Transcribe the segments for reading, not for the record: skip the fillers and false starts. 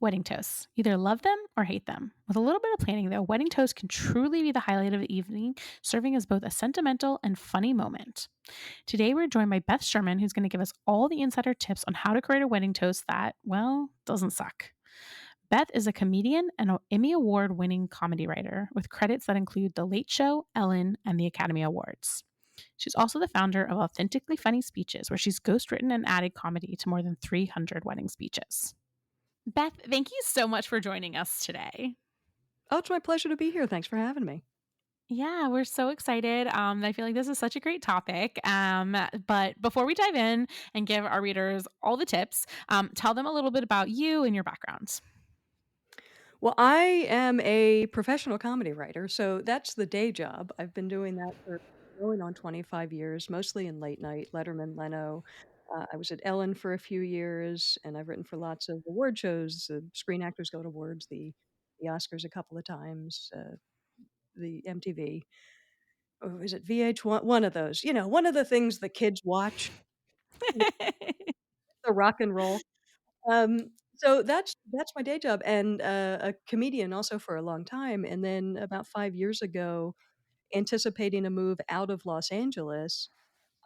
Wedding toasts. Either love them or hate them. With a little bit of planning, though, wedding toast can truly be the highlight of the evening, serving as both a sentimental and funny moment. Today, we're joined by Beth Sherman, who's going to give us all the insider tips on how to create a wedding toast that, well, doesn't suck. Beth is a comedian and an Emmy Award winning comedy writer with credits that include The Late Show, Ellen, and the Academy Awards. She's also the founder of Authentically Funny Speeches, where she's ghostwritten and added comedy to more than 300 wedding speeches. Beth, thank you so much for joining us today. Oh, it's my pleasure to be here. Thanks for having me. Yeah, we're so excited. I feel like this is such a great topic. But before we dive in and give our readers all the tips, tell them a little bit about you and your background. Well, I am a professional comedy writer, so that's the day job. I've been doing that for going on 25 years, mostly in late night, Letterman, Leno. I was at Ellen for a few years, and I've written for lots of award shows, the Screen Actors Guild Awards, the Oscars a couple of times, the MTV. Oh, is it VH1? One of those. One of the things the kids watch, the rock and roll. So that's my day job and, a comedian also for a long time, and then about 5 years ago, anticipating a move out of Los Angeles,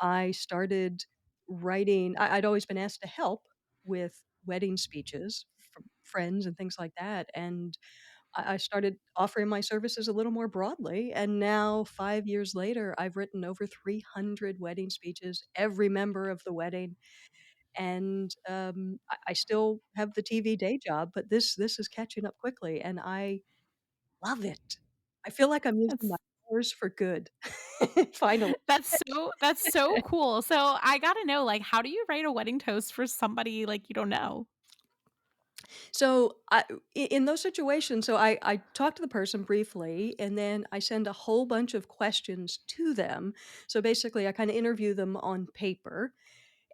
I started writing. I'd always been asked to help with wedding speeches from friends and things like that, and I started offering my services a little more broadly, and now 5 years later, I've written over 300 wedding speeches, every member of the wedding, and I still have the TV day job, but this is catching up quickly, and I love it. I feel like I'm using my That's hours for good. Finally. that's so cool. So I gotta know, like, how do you write a wedding toast for somebody like you don't know? So in those situations, so I talk to the person briefly, and then I send a whole bunch of questions to them. So basically, I kind of interview them on paper,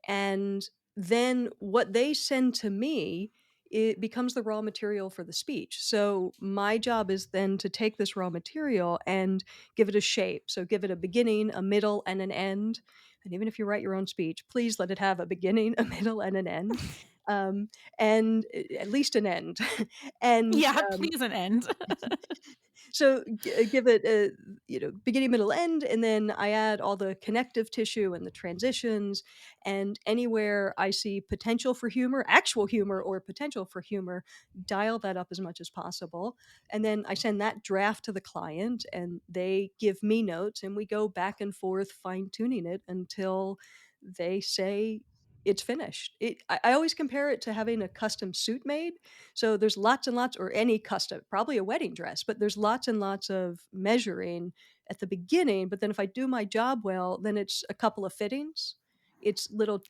and then what they send to me, it becomes the raw material for the speech. So my job is then to take this raw material and give it a shape. So give it a beginning, a middle, and an end. And even if you write your own speech, please let it have a beginning, a middle, and an end, um, and at least an end. and Yeah, um, please an end. so give it a beginning, middle, end, and then I add all the connective tissue and the transitions, and anywhere I see potential for humor, actual humor or potential for humor, dial that up as much as possible, and then I send that draft to the client, and they give me notes, and we go back and forth fine tuning it until they say it's finished. I always compare it to having a custom suit made. So there's lots and lots, or any custom, probably a wedding dress, but there's lots and lots of measuring at the beginning. But then if I do my job well, then it's a couple of fittings. It's little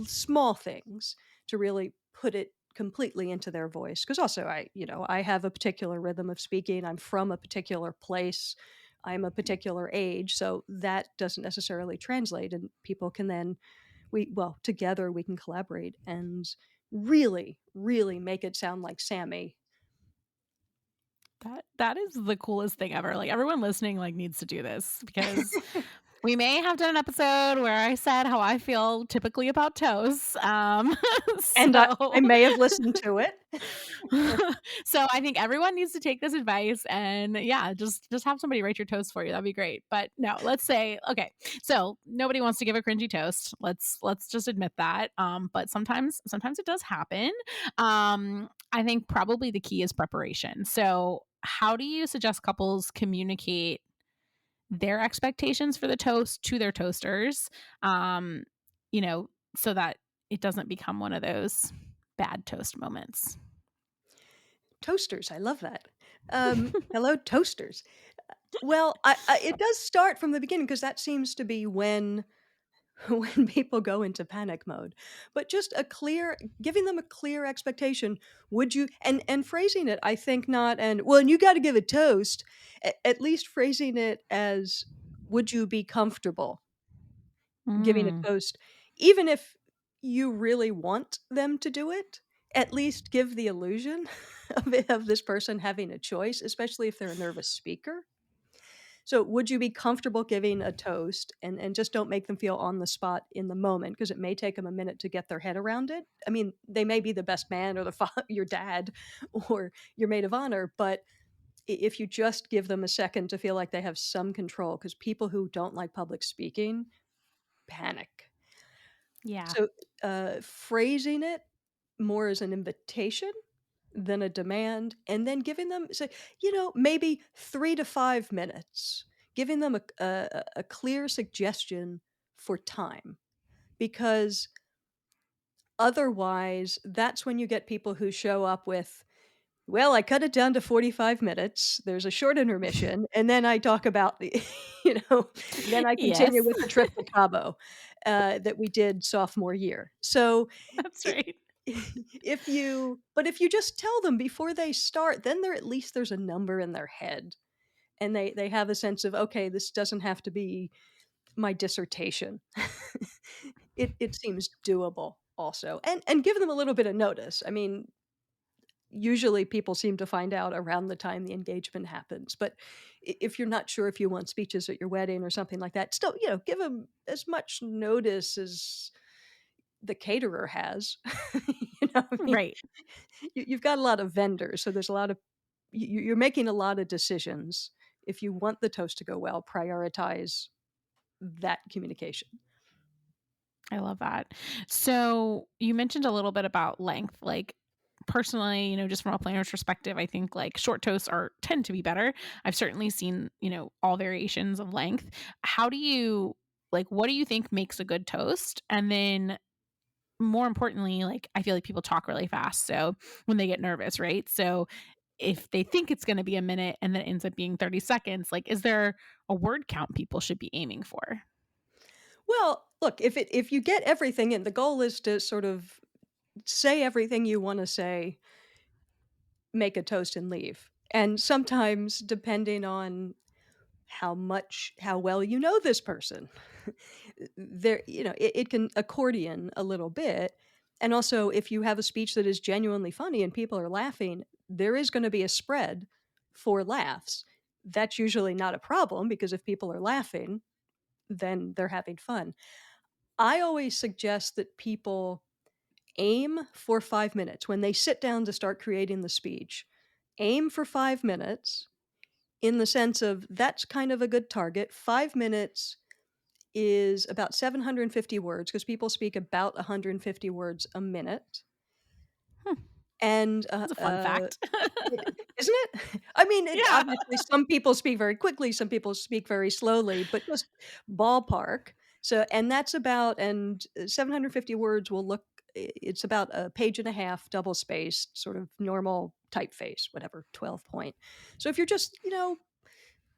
small things to really put it completely into their voice. Because also I have a particular rhythm of speaking. I'm from a particular place. I'm a particular age. So that doesn't necessarily translate. And people can then together we can collaborate and really, really make it sound like Sammy. That is the coolest thing ever. Like, everyone listening, like, needs to do this because we may have done an episode where I said how I feel typically about toast. And I So may have listened to it. so I think everyone needs to take this advice and yeah, just have somebody write your toast for you. That'd be great. But no, let's say okay. So nobody wants to give a cringy toast. Let's just admit that. But sometimes it does happen. I think probably the key is preparation. So how do you suggest couples communicate their expectations for the toast to their toasters, um, so that it doesn't become one of those bad toast moments. Toasters, I love that. Hello, toasters. Well, I it does start from the beginning because that seems to be when when people go into panic mode. But just a clear giving them a clear expectation. Would you and phrasing it, I think not and well, and you gotta give a toast. At least phrasing it as would you be comfortable giving a Mm, toast, even if you really want them to do it, at least give the illusion of this person having a choice, especially if they're a nervous speaker. So, would you be comfortable giving a toast and just don't make them feel on the spot in the moment because it may take them a minute to get their head around it? I mean, they may be the best man or your dad or your maid of honor, but if you just give them a second to feel like they have some control, because people who don't like public speaking panic. Yeah. So, phrasing it more as an invitation than a demand, and then giving them, say, maybe 3 to 5 minutes, giving them a clear suggestion for time, because otherwise, that's when you get people who show up with, "Well, I cut it down to 45 minutes, there's a short intermission, and then I talk about the" you know, "then I Yes. continue with the trip to Cabo, that we did sophomore year." So, That's I right. if you just tell them before they start, then at least there's a number in their head, and they have a sense of, "Okay, this doesn't have to be my dissertation." It seems doable also, and give them a little bit of notice. I mean, usually people seem to find out around the time the engagement happens, but if you're not sure if you want speeches at your wedding or something like that, still, give them as much notice as the caterer has. I mean, Right. you've got a lot of vendors, so there's a lot of you're making a lot of decisions. If you want the toast to go well, prioritize that communication. I love that. So you mentioned a little bit about length. Like personally, just from a planner's perspective, I think like short toasts are tend to be better. I've certainly seen, all variations of length. How do you what do you think makes a good toast? And then more importantly, like I feel like people talk really fast. So when they get nervous, right? So if they think it's going to be a minute and then it ends up being 30 seconds, like is there a word count people should be aiming for? Well, look, if you get everything in, the goal is to sort of say everything you want to say, make a toast and leave. And sometimes, depending on how well you know this person, it can accordion a little bit. And also, if you have a speech that is genuinely funny and people are laughing, there is going to be a spread for laughs. That's usually not a problem, because if people are laughing, then they're having fun. I always suggest that people aim for 5 minutes when they sit down to start creating the speech. Aim for 5 minutes, in the sense of that's kind of a good target. 5 minutes is about 750 words, because people speak about 150 words a minute. Hmm, And that's a fun fact. I isn't it? I mean, Yeah. obviously, some people speak very quickly, some people speak very slowly, but just ballpark. So, and that's about, 750 words will look, it's about a page and a half, double spaced, sort of normal typeface, whatever, 12 point. So if you're just,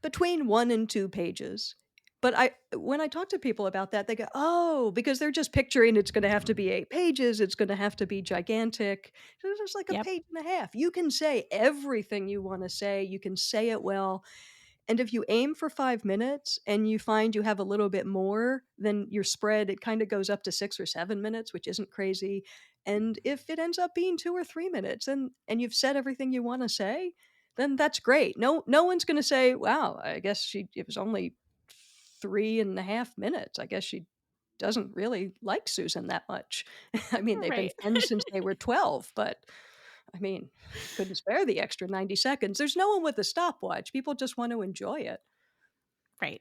between 1 and 2 pages. But when I talk to people about that, they go, "Oh," because they're just picturing it's gonna have to be 8 pages, it's gonna have to be gigantic. So it's just like a Yep. page and a half. You can say everything you wanna say, you can say it well, and if you aim for 5 minutes and you find you have a little bit more, then your spread, it kinda goes up to 6 or 7 minutes, which isn't crazy. And if it ends up being 2 or 3 minutes and you've said everything you wanna say, then that's great. No one's gonna say, "Wow, I guess it was only 3.5 minutes. I guess she doesn't really like Susan that much." I mean, they've been Right. friends since they were 12, but I mean, couldn't spare the extra 90 seconds. There's no one with a stopwatch. People just want to enjoy it. Right.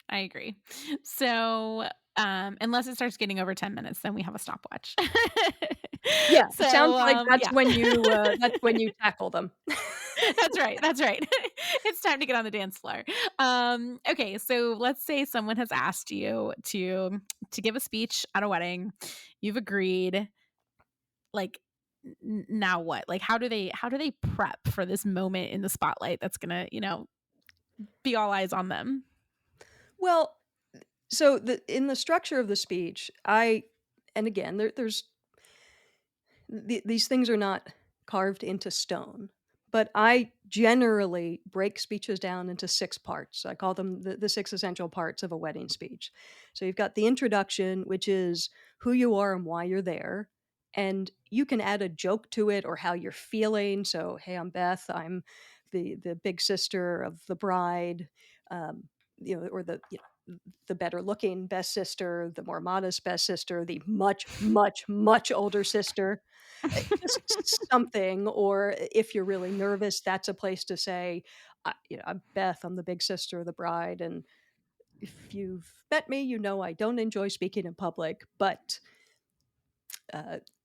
I agree. So, unless it starts getting over 10 minutes, then we have a stopwatch. Yeah, it sounds So, like yeah. that's when you tackle them. That's right, that's right. It's time to get on the dance floor. Okay, so let's say someone has asked you to give a speech at a wedding. You've agreed, like, now what? Like, how do they prep for this moment in the spotlight that's gonna, be all eyes on them? Well, so in the structure of the speech, and again, there's these things are not carved into stone, but I generally break speeches down into 6 parts. I call them the 6 essential parts of a wedding speech. So you've got the introduction, which is who you are and why you're there, and you can add a joke to it or how you're feeling. So, "Hey, I'm Beth. I'm the big sister of the bride. or the better looking best sister, the more modest best sister, the much, much, much older sister, just something. Or if you're really nervous, that's a place to say, I'm Beth, I'm the big sister of the bride, and if you've met me, you know I don't enjoy speaking in public, but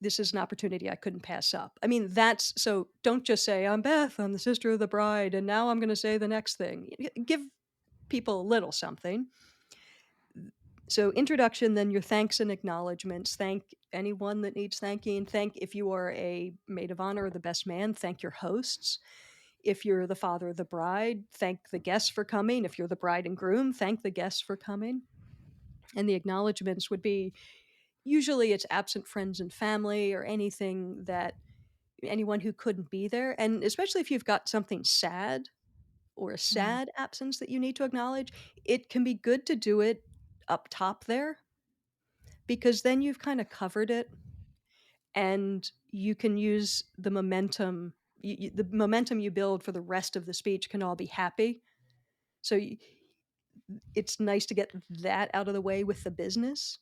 this is an opportunity I couldn't pass up. I mean, that's so don't just say, I'm Beth, I'm the sister of the bride, and now I'm going to say the next thing. Give people a little something. So, introduction, then your thanks and acknowledgments. Thank anyone that needs thanking. Thank if you are a maid of honor or the best man, thank your hosts. If you're the father of the bride, thank the guests for coming. If you're the bride and groom, thank the guests for coming. And the acknowledgments would be usually it's absent friends and family or anything that anyone who couldn't be there. And especially if you've got something sad or a Mm, sad absence that you need to acknowledge, it can be good to do it up top there because then you've kind of covered it and you can use the momentum. The momentum you build for the rest of the speech can all be happy. So it's nice to get that out of the way with the business.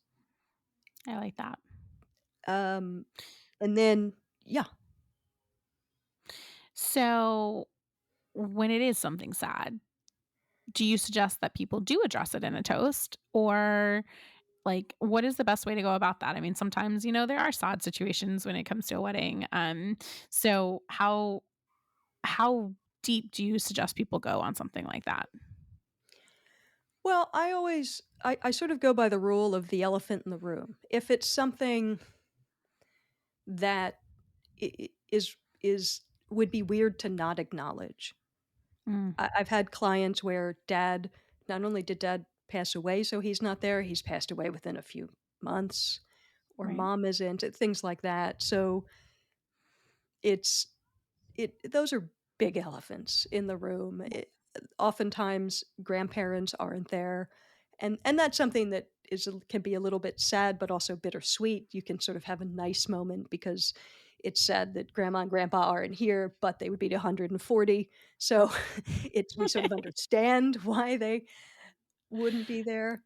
I like that. Um, and then, yeah. So, when it is something sad, do you suggest that people do address it in a toast? Or, like, what is the best way to go about that? I mean, sometimes, there are sad situations when it comes to a wedding. So how deep do you suggest people go on something like that? Well, I sort of go by the rule of the elephant in the room. If it's something that is would be weird to not acknowledge. Mm, I've had clients where dad not only did dad pass away, so he's not there, he's passed away within a few months, or right. mom isn't, things like that. So it's those are big elephants in the room. Oftentimes grandparents aren't there, and that's something that can be a little bit sad, but also bittersweet. You can sort of have a nice moment because it's sad that grandma and grandpa aren't here, but they would be 140. So it's we sort of understand why they wouldn't be there.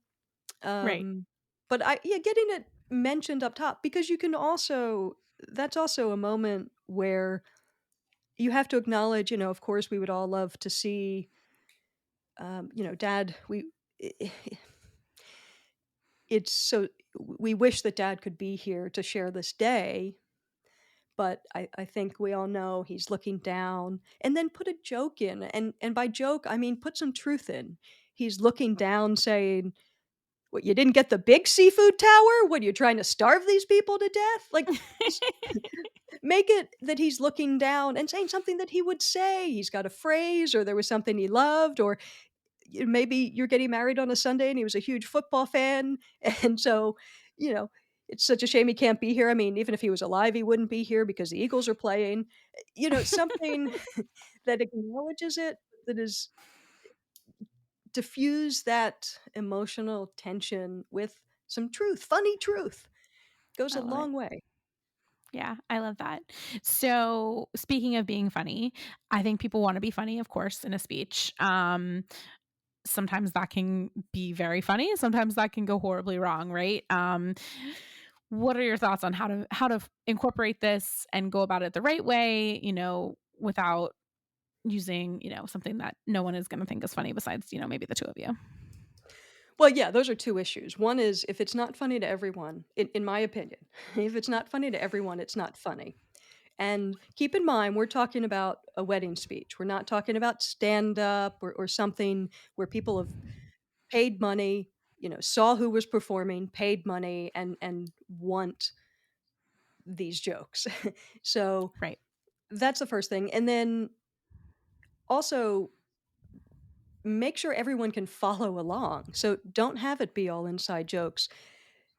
Right. Um, but getting it mentioned up top because you can also that's also a moment where you have to acknowledge, of course, we would all love to see, dad. It's so we wish that dad could be here to share this day, but I think we all know he's looking down, and then put a joke in, and by joke I mean put some truth in. He's looking down, saying, "What, you didn't get the big seafood tower? What, are you trying to starve these people to death?" Like, s- make it that he's looking down and saying something that he would say. He's got a phrase, or there was something he loved, or maybe you're getting married on a Sunday and he was a huge football fan. And so, you know, it's such a shame he can't be here. I mean, even if he was alive, he wouldn't be here because the Eagles are playing. Something that acknowledges it, that is diffuse that emotional tension with some truth, funny truth goes I a love it. long way. Yeah, I love that. So, speaking of being funny, I think people wanna be funny, of course, in a speech. Sometimes that can be very funny, sometimes that can go horribly wrong, right? What are your thoughts on how to incorporate this and go about it the right way, without using, something that no one is gonna think is funny besides, maybe the 2 of you? Well, yeah, those are 2 issues. One is if it's not funny to everyone, in my opinion, if it's not funny to everyone, it's not funny. And keep in mind, we're talking about a wedding speech. We're not talking about stand up or something where people have paid money, saw who was performing, paid money, and want these jokes. So Right. that's the first thing. And then also make sure everyone can follow along. So don't have it be all inside jokes.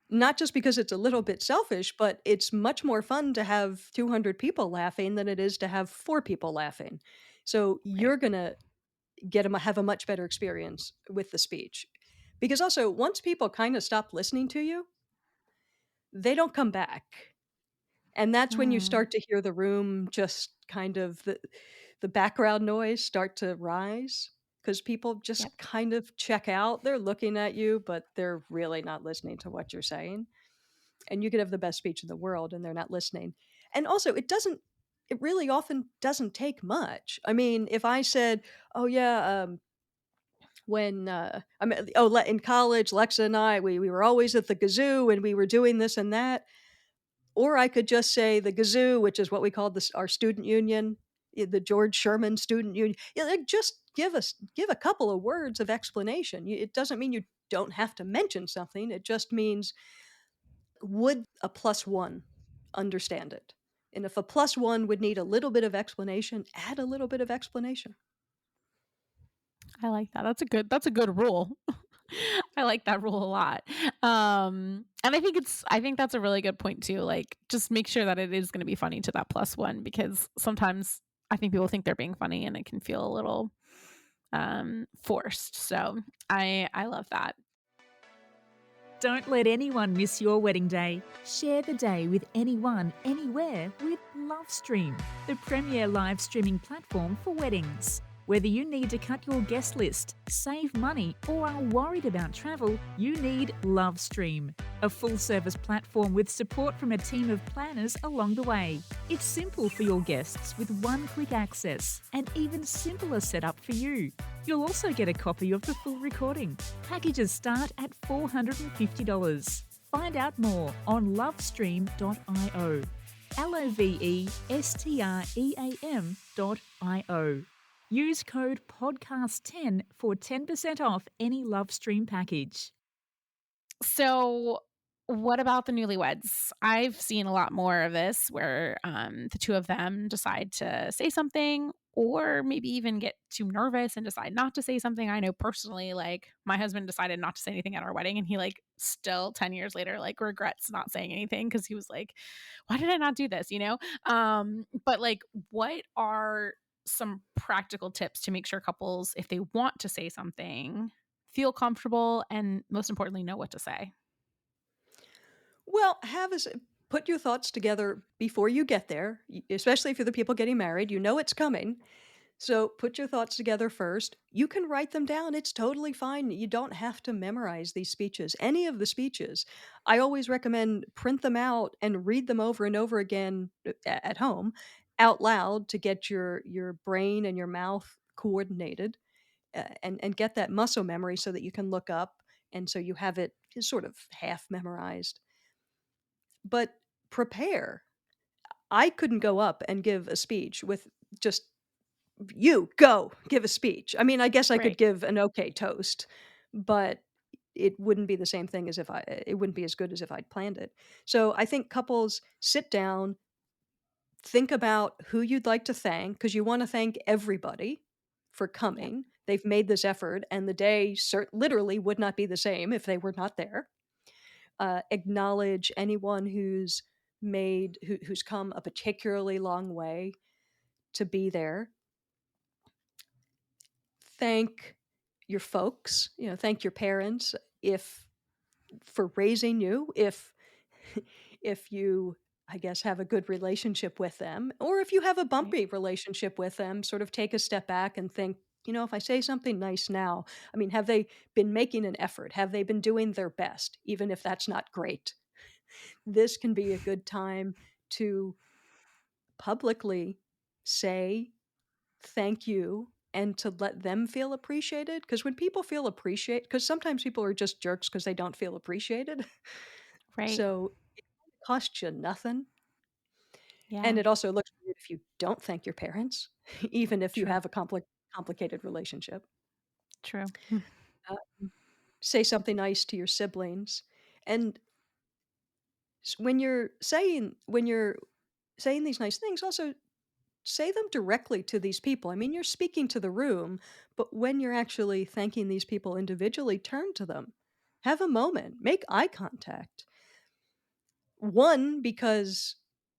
Not just because it's a little bit selfish, but it's much more fun to have 200 people laughing than it is to have 4 people laughing. So Right. you're gonna have a much better experience with the speech. Because also, once people kinda stop listening to you, they don't come back. And that's when you Mm, start to hear the room just kind of the background noise start to rise. because people Yep. just kind of check out. They're looking at you, but they're really not listening to what you're saying. And you could have the best speech in the world and they're not listening. And also, it really often doesn't take much. I mean, if I said, "Oh yeah, when I mean, in college, Lexa and I, we were always at the kazoo and we were doing this and that," or I could just say the kazoo, which is what we called this our student union, the George Sherman Student Union. Yeah, like, just give a couple of words of explanation. It doesn't mean you don't have to mention something. It just means, would a plus one understand it? And if a plus one would need a little bit of explanation, add a little bit of explanation. I like that. That's a good rule. I like that rule a lot. And I think that's a really good point too. Like, just make sure that it is gonna be funny to that plus one because sometimes I think people think they're being funny and it can feel a little, forced. So I love that. Don't let anyone miss your wedding day. Share the day with anyone, anywhere with Lovestream, the premier live streaming platform for weddings. Whether you need to cut your guest list, save money, or are worried about travel, you need Lovestream, a full service platform with support from a team of planners along the way. It's simple for your guests with one-click access, and even simpler setup for you. You'll also get a copy of the full recording. Packages start at $450. Find out more on lovestream.io. lovestream.io. Use code podcast10 for 10% off any Lovestream package. So, what about the newlyweds? I've seen a lot more of this where the two of them decide to say something or maybe even get too nervous and decide not to say something. I know personally, like my husband decided not to say anything at our wedding and he like still 10 years later like regrets not saying anything because he was like, why did I not do this? But like what are some practical tips to make sure couples, if they want to say something, feel comfortable and most importantly know what to say? Well, put your thoughts together before you get there, especially for the people getting married. You know it's coming. So put your thoughts together first. You can write them down. It's totally fine. You don't have to memorize these speeches. Any of the speeches, I always recommend print them out and read them over and over again at home out loud to get your brain and your mouth coordinated, and get that muscle memory so that you can look up and so you have it sort of half memorized. But prepare. I couldn't go up and give a speech with just, "You, go, give a speech." I mean, I guess I could Right. give an okay toast, but it wouldn't be the same thing as if it wouldn't be as good as if I'd planned it. So, I think couples sit down, think about who you'd like to thank, because you wanna thank everybody for Yep. coming. They've made this effort, and the day literally would not be the same if they were not there. Acknowledge anyone who's come a particularly long way to be there. Thank your folks, thank your parents if for raising you, if you, I guess, have a good relationship with them, or if you have a Right. bumpy relationship with them, sort of take a step back and think, if I say something nice now, I mean, have they been making an effort? Have they been doing their best, even if that's not great? This can be a good time to publicly say thank you and to let them feel appreciated. Because when people feel appreciated, because sometimes people are just jerks because they don't feel appreciated. Right. So it costs you nothing. And Yeah. it also looks weird if you don't thank your parents, even if you True. have a complicated relationship. True. Mm. Uh, say something nice to your siblings. And when you're saying these nice things, also say them directly to these people. I mean, you're speaking to the room, but when you're actually thanking these people individually, turn to them. Have a moment, make eye contact. One, because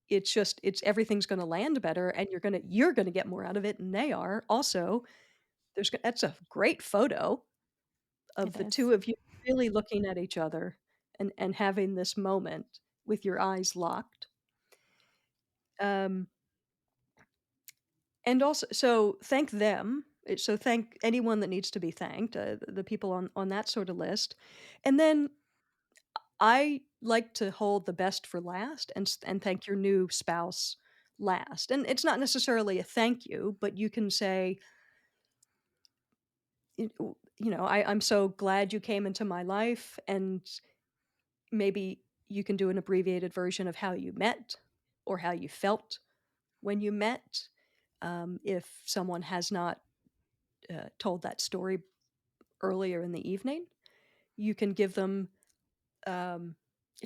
it's everything's going to land better and you're going to get more out of it and they are. Also, that's a great photo of It the is. two of you really looking at each other and having this moment with your eyes locked. Um and also, so thank them. So thank anyone that needs to be thanked, the people on that sort of list. And then I like to hold the best for last and thank your new spouse last. And it's not necessarily a thank you, but you can say, I'm so glad you came into my life, and maybe you can do an abbreviated version of how you met or how you felt when you met. If someone has not told that story earlier in the evening, you can give them um,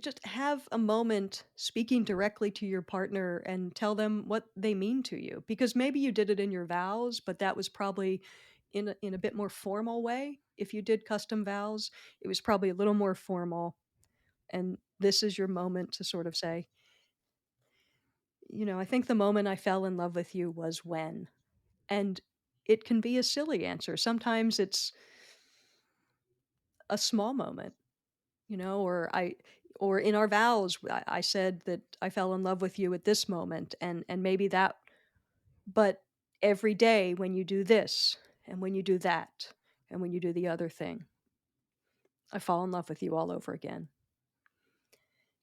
just have a moment speaking directly to your partner and tell them what they mean to you. Because maybe you did it in your vows, but that was probably in a bit more formal way. If you did custom vows, it was probably a little more formal. And this is your moment to sort of say, I think the moment I fell in love with you was when. And it can be a silly answer. Sometimes it's a small moment, or in our vows, I said that I fell in love with you at this moment, and maybe that, but every day when you do this, and when you do that, and when you do the other thing, I fall in love with you all over again.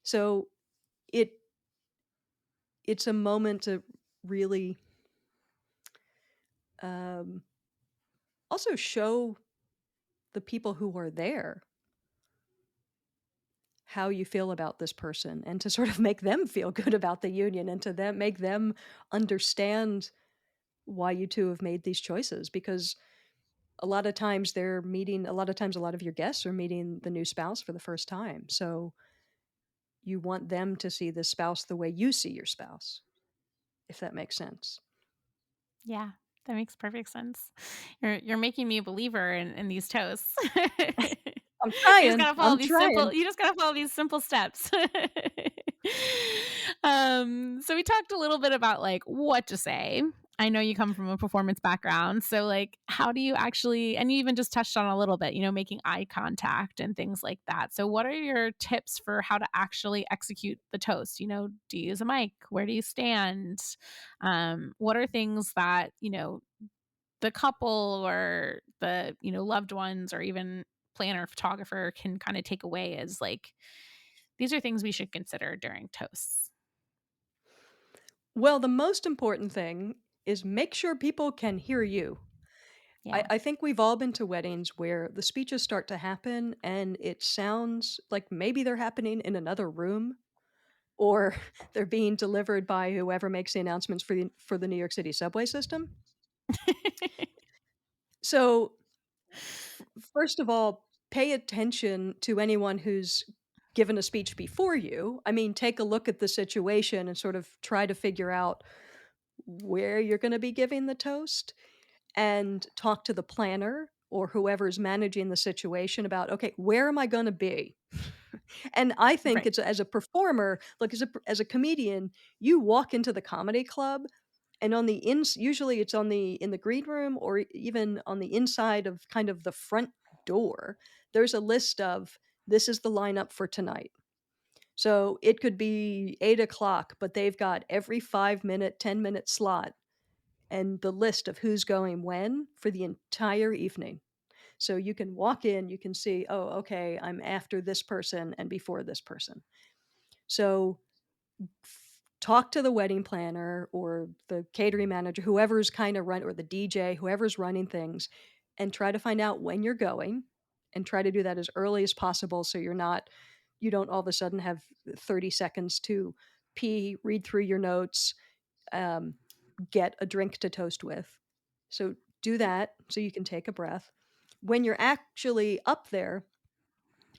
So it it's a moment to really um, also show the people who are there how you feel about this person, and to sort of make them feel good about the union, and to them make them understand why you 2 have made these choices, because a lot of times a lot of your guests are meeting the new spouse for the first time. So you want them to see the spouse the way you see your spouse, if that makes sense. Yeah, that makes perfect sense. You're making me a believer in these toasts. I'm You just trying, gotta follow I'm these trying. simple you just gotta follow these simple steps. So we talked a little bit about, like, what to say. I know you come from a performance background, so, like, how do you actually and you even just touched on a little bit, making eye contact and things like that. So what are your tips for how to actually execute the toast? Do you use a mic? Where do you stand? What are things that, the couple or the, loved ones or even planner, photographer can kind of take away as like, these are things we should consider during toasts. Well, the most important thing is make sure people can hear you. I, Yeah. I think we've all been to weddings where the speeches start to happen and it sounds like maybe they're happening in another room, or they're being delivered by whoever makes the announcements for the New York City subway system. So, first of all, pay attention to anyone who's given a speech before you. I mean, take a look at the situation and sort of try to figure out where you're going to be giving the toast, and talk to the planner or whoever's managing the situation about, okay, where am I going to be? And I think Right. it's, as a performer, look, as a comedian, you walk into the comedy club, and on the usually it's in the green room, or even on the inside of kind of the front door, there's a list of, this is the lineup for tonight. So it could be 8 o'clock, but they've got every 5 minute, 10-minute slot and the list of who's going when for the entire evening. So you can walk in, you can see, oh, okay, I'm after this person and before this person. So talk to the wedding planner or the catering manager, whoever's kind of run, or the DJ, whoever's running things, and try to find out when you're going, and try to do that as early as possible, so you don't all of a sudden have 30 seconds to pee, read through your notes, um, get a drink to toast with. So do that so you can take a breath. When you're actually up there,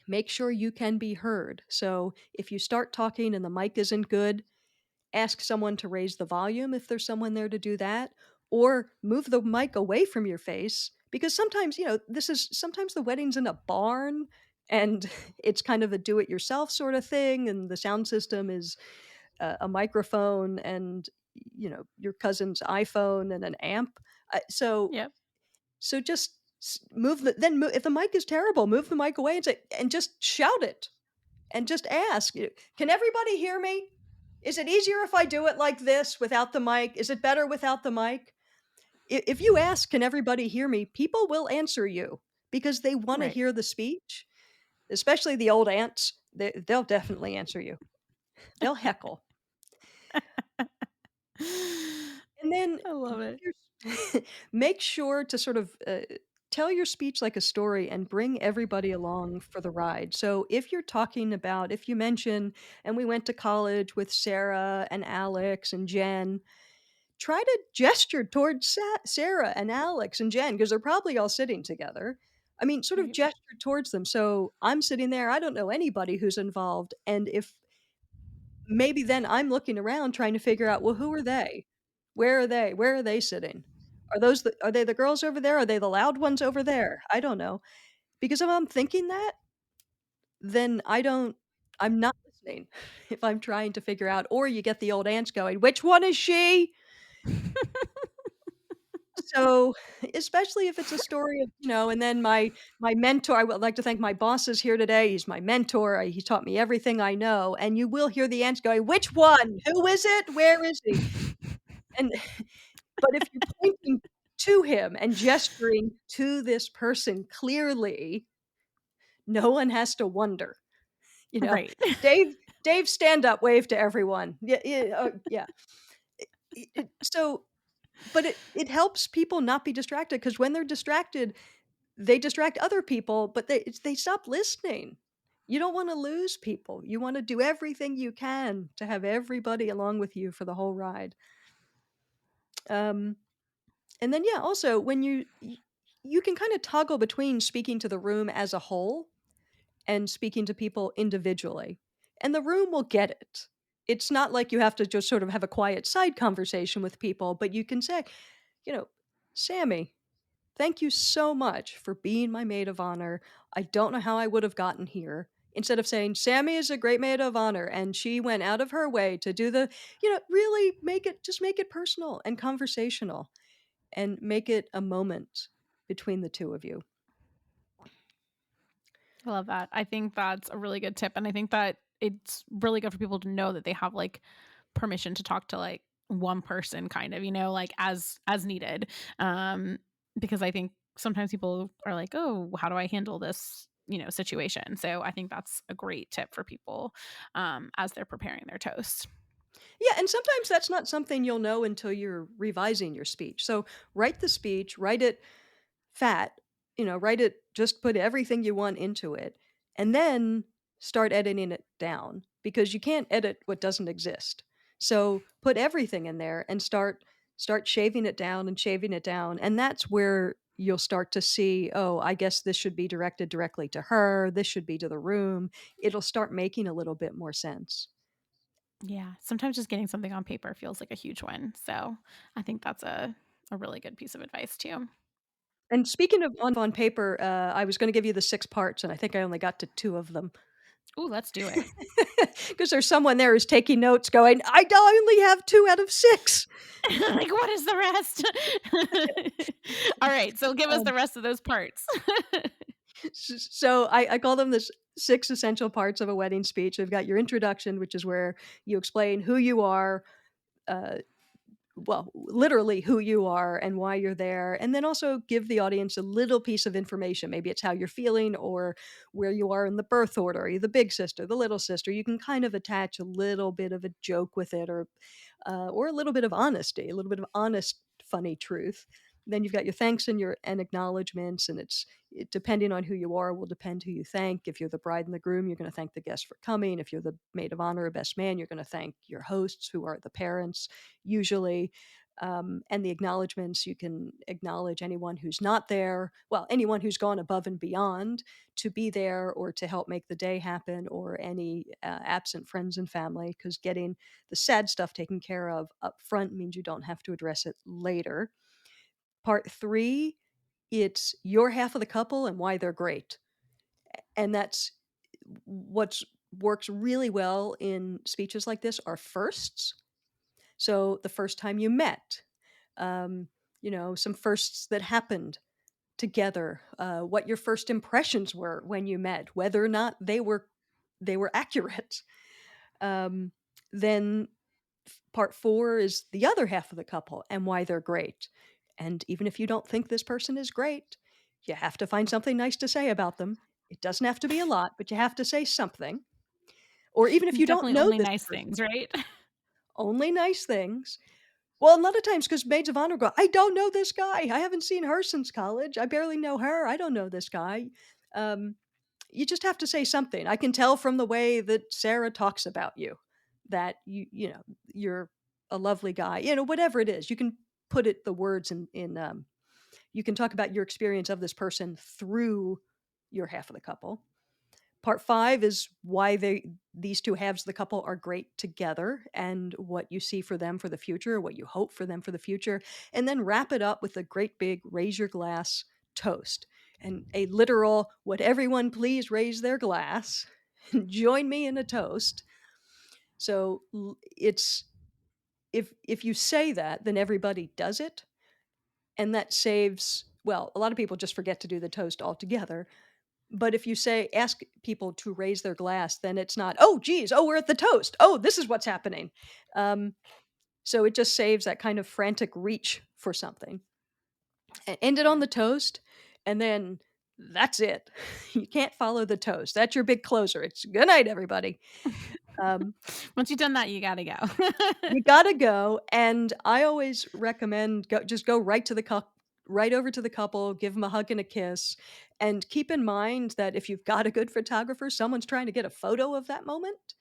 make sure you can be heard. So if you start talking and the mic isn't good, ask someone to raise the volume if there's someone there to do that, or move the mic away from your face, because sometimes, sometimes the wedding's in a barn, and it's kind of a do it yourself sort of thing, and the sound system is a microphone and your cousin's iPhone and an amp. Yep. So just if the mic is terrible, move the mic away and say, and just shout it, and just ask, can everybody hear me? Is it easier if I do it like this without the mic? Is it better without the mic? If you ask, "Can everybody hear me?" people will answer you because they wanna Right. hear the speech, especially the old aunts. They'll definitely answer you. They'll heckle. And then I love give it. your make sure to sort of, tell your speech like a story and bring everybody along for the ride. So if you mention, "And we went to college with Sarah and Alex and Jen," try to gesture towards Sarah and Alex and Jen, because 'cause they're probably all sitting together. I mean, sort of Right. gesture towards them. So I'm sitting there, I don't know anybody who's involved, and if maybe then I'm looking around trying to figure out, well, who are they? Where are they? Where are they sitting? Are they the girls over there? Are they the loud ones over there? I don't know. Because if I'm thinking that, then I'm not listening if I'm trying to figure out, or you get the old ants going, "Which one is she?" So, especially if it's a story of, and then my mentor, I would like to thank my boss is here today. He's my mentor. He taught me everything I know, and you will hear the ants going, "Which one? Who is it? Where is he?" And but if you're pointing to him and gesturing to this person clearly, no one has to wonder, you know, Right. "Dave, Dave, stand up, wave to everyone." Yeah, yeah, yeah. So, but it helps people not be distracted, because when they're distracted, they distract other people, but they stop listening. You don't wanna lose people. You wanna do everything you can to have everybody along with you for the whole ride. Um And then, yeah, also when you can kinda toggle between speaking to the room as a whole and speaking to people individually, and the room will get it. It's not like you have to just sort of have a quiet side conversation with people, but you can say, you know, "Sammy, thank you so much for being my maid of honor. I don't know how I would have gotten here." Instead of saying, "Sammy is a great maid of honor, and she went out of her way to do the," really make it personal and conversational, and make it a moment between the 2 of you. I love that. I think that's a really good tip, and I think that it's really good for people to know that they have, like, permission to talk to, like, one person kind of, like, as needed, because I think sometimes people are like, "Oh, how do I handle this, situation?" So I think that's a great tip for people, as they're preparing their toast. Yeah, and sometimes that's not something you'll know until you're revising your speech. So, write the speech, write it fat, write it, just put everything you want into it, and then start editing it down, because you can't edit what doesn't exist. So put everything in there and start shaving it down, and that's where you'll start to see, oh, I guess this should be directed directly to her, this should be to the room. It'll start making a little bit more sense. Yeah, sometimes just getting something on paper feels like a huge win, so I think that's a really good piece of advice too. And speaking of on paper, I was going to give you the 6 parts, and I think I only got to 2 of them. Ooh, let's do it. Because there's someone there who's taking notes going, I only have 2 out of 6. Like, what is the rest? All right, so give us Um, the rest of those parts. so I call them the 6 essential parts of a wedding speech. We've got your introduction, which is where you explain who you are, uh, well, literally who you are and why you're there, and then also give the audience a little piece of information. Maybe it's how you're feeling, or where you are in the birth order. Are you the big sister, the little sister? You can kind of attach a little bit of a joke with it, or a little bit of honesty, a little bit of honest, funny truth. Then you've got your thanks and your acknowledgments, and depending on who you are, will depend who you thank. If you're the bride and the groom, you're going to thank the guests for coming. If you're the maid of honor or best man, you're going to thank your hosts, who are the parents usually. And the acknowledgments, you can acknowledge anyone who's not there, well, anyone who's gone above and beyond to be there or to help make the day happen, or any absent friends and family, because getting the sad stuff taken care of up front means you don't have to address it later. Part 3, it's your half of the couple and why they're great. And that's what works really well in speeches like this are firsts. So the first time you met, um, some firsts that happened together, what your first impressions were when you met, whether or not they were accurate. Um, then part 4 is the other half of the couple and why they're great. And even if you don't think this person is great, you have to find something nice to say about them. It doesn't have to be a lot, but you have to say something. Or even if you don't Definitely know only this nice person, things, right? only nice things. Well, a lot of times, because maids of honor go, "I don't know this guy. I haven't seen her since college. I barely know her. I don't know this guy." Um, you just have to say something. I can tell from the way that Sarah talks about you that you're a lovely guy. Whatever it is, you can put it the words in. You can talk about your experience of this person through your half of the couple. Part 5 is why these 2 halves of the couple are great together and what you see for them for the future, what you hope for them for the future, and then wrap it up with a great big raise your glass toast and a literal "Would everyone please raise their glass and join me in a toast?" So, it's if you say that, then everybody does it, and that saves well, a lot of people just forget to do the toast altogether. But if you say ask people to raise their glass, then it's not, "Oh, geez, oh, we're at the toast. Oh, this is what's happening." Um, so it just saves that kind of frantic reach for something. End it on the toast, and then that's it. You can't follow the toast. That's your big closer. It's "Good night, everybody." Um, Once you've done that, you gotta go. you gotta go, and I always recommend go right over to the couple, give them a hug and a kiss, and keep in mind that if you've got a good photographer, someone's trying to get a photo of that moment.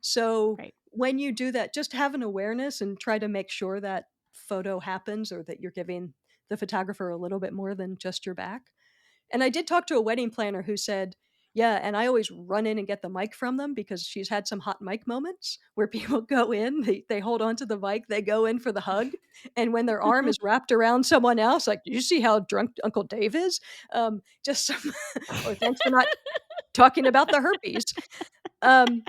So, Right. when you do that, just have an awareness and try to make sure that photo happens or that you're giving the photographer a little bit more than just your back. And I did talk to a wedding planner who said, "Yeah, and I always run in and get the mic from them because she's had some hot mic moments where people go in, they hold on to the mic, they go in for the hug, and when their arm is wrapped around someone else, like, 'Do you see how drunk Uncle Dave is?' Just some or thanks for not talking about the herpes." Um,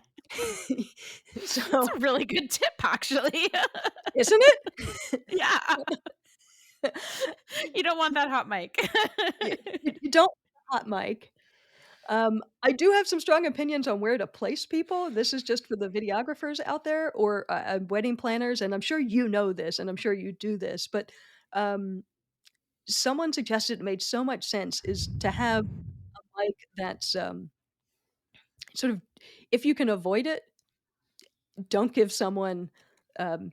It's so a really good tip, actually. isn't it? Yeah. You don't want that hot mic. You don't want a hot mic. I do have some strong opinions on where to place people. This is just for the videographers out there or, wedding planners, and I'm sure you know this, and I'm sure you do this, but, um, someone suggested it made so much sense is to have a mic that's, sort of if you can avoid it, don't give someone, um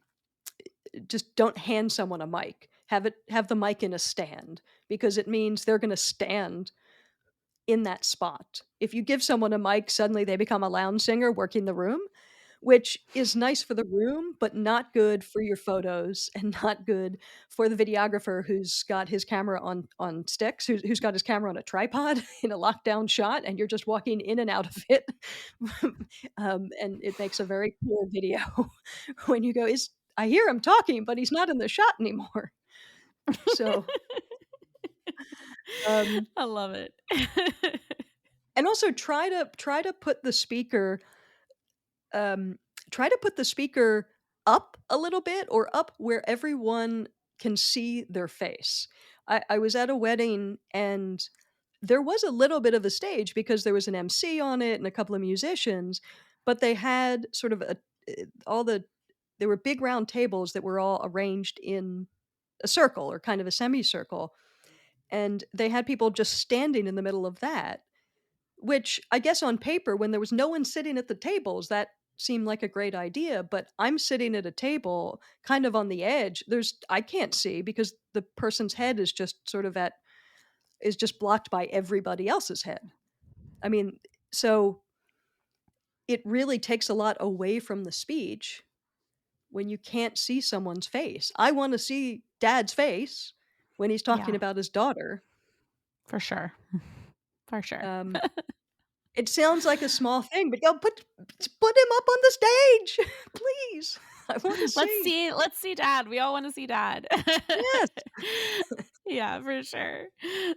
just don't hand someone a mic. Have the mic in a stand because it means they're gonna stand in that spot. If you give someone a mic, suddenly they become a lounge singer working the room, which is nice for the room, but not good for your photos and not good for the videographer who's got his camera on sticks, who's got his camera on a tripod in a lockdown shot, and you're just walking in and out of it. And it makes a very poor video when you go, "Is I hear him talking, but he's not in the shot anymore." So, um I love it. and also try to put the speaker um, try to put the speaker up a little bit or up where everyone can see their face. I was at a wedding and there was a little bit of a stage because there was an MC on it and a couple of musicians, but they had sort of all the there were big round tables that were all arranged in a circle or kind of a semicircle, and they had people just standing in the middle of that, which I guess on paper, when there was no one sitting at the tables, that seemed like a great idea, but I'm sitting at a table kind of on the edge. I can't see because the person's head is just sort of at is just blocked by everybody else's head. I mean, so it really takes a lot away from the speech when you can't see someone's face. I wanna see dad's face when he's talking Yeah, about his daughter. for sure. For sure. Um It sounds like a small thing, but go put him up on the stage, please. I wanna see. Let's see dad. We all wanna see dad. Yes. Yeah, for sure.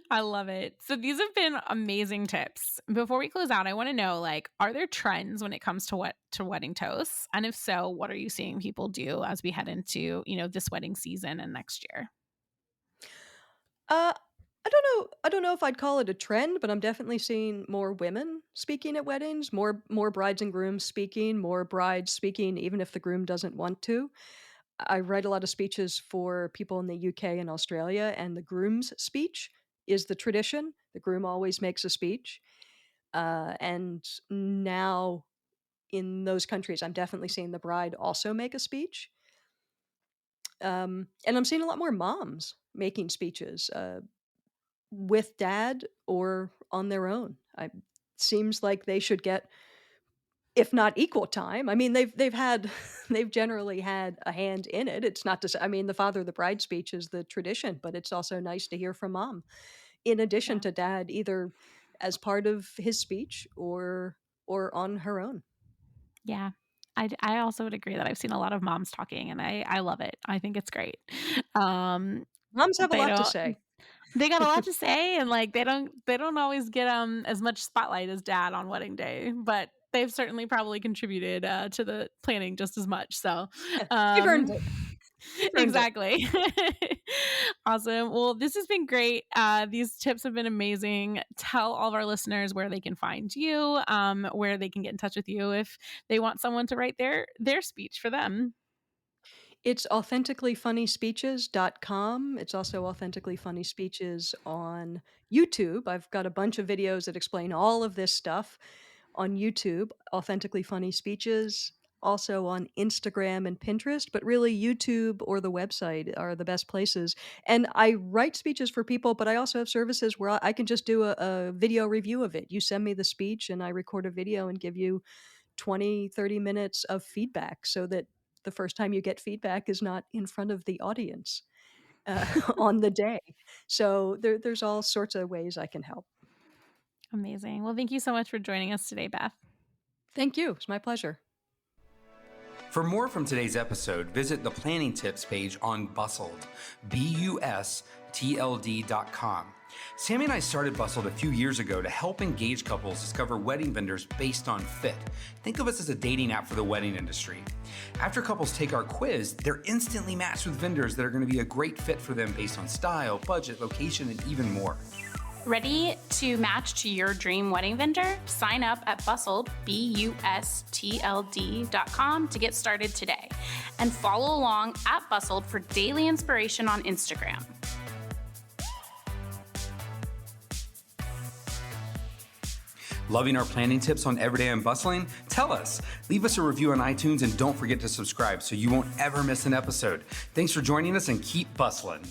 I love it. So these have been amazing tips. Before we close out, I wanna know, like, are there trends when it comes to wedding toasts? And if so, what are you seeing people do as we head into, this wedding season and next year? Uh, I don't know if I'd call it a trend, but I'm definitely seeing more women speaking at weddings, more brides and grooms speaking, more brides speaking even if the groom doesn't want to. I write a lot of speeches for people in the UK and Australia, and the groom's speech is the tradition. The groom always makes a speech. And now in those countries, I'm definitely seeing the bride also make a speech. And I'm seeing a lot more moms making speeches with dad or on their own. I seems like they should get, if not equal time. I mean, they've had they've generally had a hand in it. It's not to say, I mean, the father of the bride speech is the tradition, but it's also nice to hear from mom in addition Yeah. to dad, either as part of his speech or on her own. Yeah. I also would agree that I've seen a lot of moms talking, and I love it. I think it's great. Um, Moms have a they lot to don't say. they got a lot to say, and, like, they don't always get, as much spotlight as dad on wedding day, but they've certainly probably contributed, to the planning just as much, so, They've earned um it. They've earned it. exactly. Awesome. Well, this has been great. These tips have been amazing. Tell all of our listeners where they can find you, where they can get in touch with you if they want someone to write their speech for them. It's authenticallyfunnyspeeches.com. It's also Authentically Funny Speeches on YouTube. I've got a bunch of videos that explain all of this stuff on YouTube, Authentically Funny Speeches, also on Instagram and Pinterest, but really YouTube or the website are the best places. And I write speeches for people, but I also have services where I can just do a video review of it. You send me the speech and I record a video and give you 20, 30 minutes of feedback so that the first time you get feedback is not in front of the audience on the day. So there's all sorts of ways I can help. Amazing. Well, thank you so much for joining us today, Beth. Thank you. It's my pleasure. For more from today's episode, visit the planning tips page on Bustled, BUSTLD.com. Sammy and I started Bustled a few years ago to help engaged couples discover wedding vendors based on fit. Think of us as a dating app for the wedding industry. After couples take our quiz, they're instantly matched with vendors that are going to be a great fit for them based on style, budget, location, and even more. Ready to match to your dream wedding vendor? Sign up at Bustled, BUSTLD.com to get started today. And follow along at Bustled for daily inspiration on Instagram. Loving our planning tips on Everyday and Bustling? Tell us. Leave us a review on iTunes and don't forget to subscribe so you won't ever miss an episode. Thanks for joining us and keep bustling.